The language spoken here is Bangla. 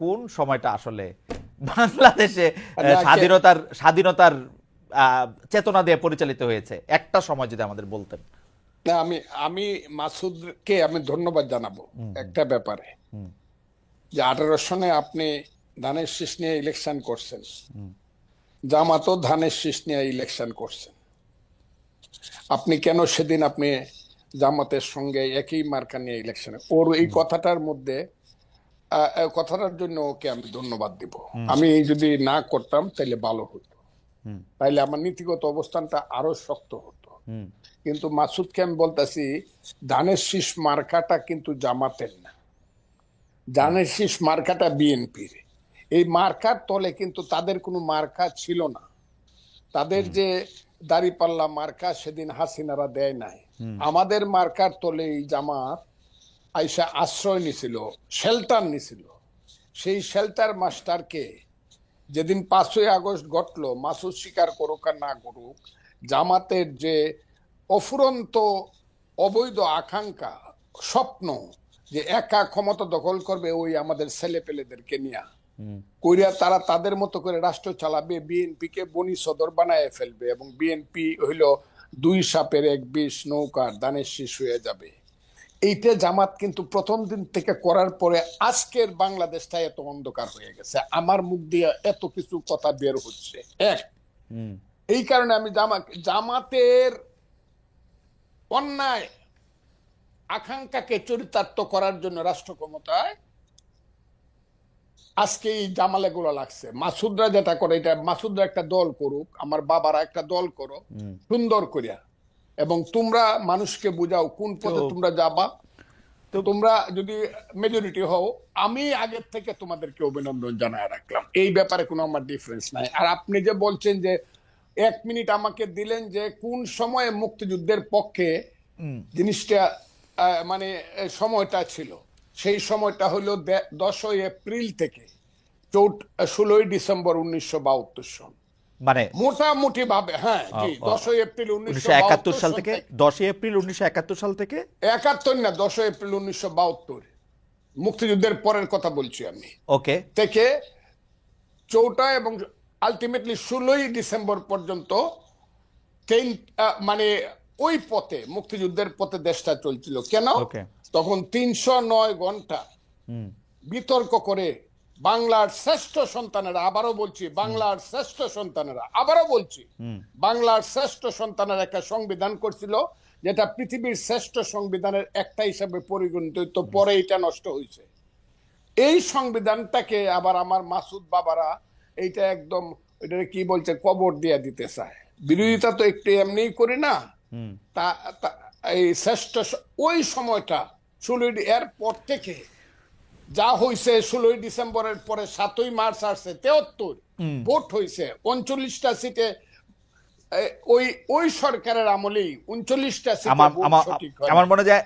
কোন সময়টা আসলে বাংলাদেশে না, স্বাধীনতার চেতনা দিয়ে পরিচালিত হয়েছে, একটা সময় যদি আমাদের বলতেন। না, আমি আমি মাসুদকে আমি ধন্যবাদ জানাবো একটা ব্যাপারে, যে 18 সনে আপনি ধানের শীষ নিয়ে ইলেকশন করছেন, জামাতও ধানের শীষ নিয়ে ইলেকশন করছেন। আপনি কেন সেদিন আপনি জামাতের সঙ্গে একই মার্কা নিয়ে ইলেকশনে, ওর এই কথাটার মধ্যে কথাটার জন্য ওকে আমি ধন্যবাদ দিব। আমি যদি না করতাম তাহলে ভালো হতো, তাইলে আমার নীতিগত অবস্থানটা আরো শক্ত হতো। কিন্তু মাসুদকে আমি বলতেছি, ধানের শীষ মার্কাটা কিন্তু জামাতের না, ধানের শীষ মার্কাটা বিএনপির। এই মার্কার তলে কিন্তু তাদের কোনো মার্কা ছিল না। তাদের যে দাড়িপাল্লা মার্কা সেদিন হাসিনারা দেয় নাই, আমাদের মার্কার তলে এই জামাত আইসা আশ্রয় নিছিল, শেল্টার নিছিল। সেই শেল্টার মাস্টারকে যেদিন 5ই আগস্ট ঘটলো, মাসুদ স্বীকার করুক আর না করুক, জামাতের যে অফুরন্ত অবৈধ আকাঙ্ক্ষা, স্বপ্ন যে একা ক্ষমতা দখল করবে ওই আমাদের ছেলে পেলেদেরকে নিয়ে কইরা তারা তাদের মতো করে রাষ্ট্র চালাবে, বিএনপি কে বনি সদর বানায় ফেলবে, এবং বিএনপি হইল 2 সাপের 1 বিষ, নৌকার ধানের শীষ হয়ে যাবে। এইটা জামাত কিন্তু প্রথম দিন থেকে করার পরে আজকের বাংলাদেশটা এত অন্ধকার হয়ে গেছে। আমার মুখ দিয়ে এত কিছু কথা বের হচ্ছে এক, এই কারণে আমি জামাতের অন্যায় আকাঙ্ক্ষাকে চরিতার্থ করার জন্য রাষ্ট্র ক্ষমতায় আজকে এই জামালে গুলো লাগছে। মাসুদরা যেটা করে, এটা মাসুদরা একটা দল করুক, আমার বাবারা একটা দল করো সুন্দর করিয়া, এবং তোমরা মানুষকে বুঝাও কোন পথে তোমরা যাবা। তোমরা যদি মেজরিটি হও, আমি আগের থেকে তোমাদেরকে অভিনন্দন জানায় রাখলাম, এই ব্যাপারে কোনো আমার ডিফারেন্স নাই। আর আপনি যে বলছেন যে 1 মিনিট আমাকে দিলেন যে কোন সময়ে মুক্তিযুদ্ধের পক্ষে জিনিসটা মানে সময়টা ছিল, সেই সময়টা হলো 10ই এপ্রিল থেকে 16ই ডিসেম্বর 1972 সন, মানে মোটামুটি ভাবে। হ্যাঁ জি, 10ই এপ্রিল 1971 সাল 1972 থেকে, 10ই এপ্রিল 1971 সাল থেকে 71 না, 10ই এপ্রিল 1972, মুক্তিযুদ্ধের পরের কথা বলছি আমি, ওকে থেকে 4টা এবং আলটিমেটলি 16ই ডিসেম্বর পর্যন্ত মানে ওই পথে, মুক্তিযুদ্ধের পথে দেশটা চলছিল। কেন? তখন 309 ঘন্টা বিতর্ক করে বাংলার শ্রেষ্ঠ সন্তানেরা, আবারও বলছি বাংলার শ্রেষ্ঠ সন্তানেরা, আবারও বলছি বাংলার শ্রেষ্ঠ সন্তানেরা একটা সংবিধান করছিল, যেটা পৃথিবীর শ্রেষ্ঠ সংবিধানের একটা হিসাবে পরিগণিত হইতো, পরে এটা নষ্ট হয়েছে। এই সংবিধানটাকে আবার আমার মাসুদ বাবারা এইটা একদম ওইটা কি বলছে, কবর দিয়ে দিতে চায়। বিরোধিতা তো একটু এমনিই করি না, তা এই শ্রেষ্ঠ ওই সময়টা 16 এর পর থেকে যা হয়েছে, 16ই ডিসেম্বরের পরে 7ই মার্চ আসছে, 73 ভোট হয়েছে, 39টা সিটে ওই ওই সরকারের আমলেই 39টা সিটে ভোট সঠিক হয়। আমার মনে যায়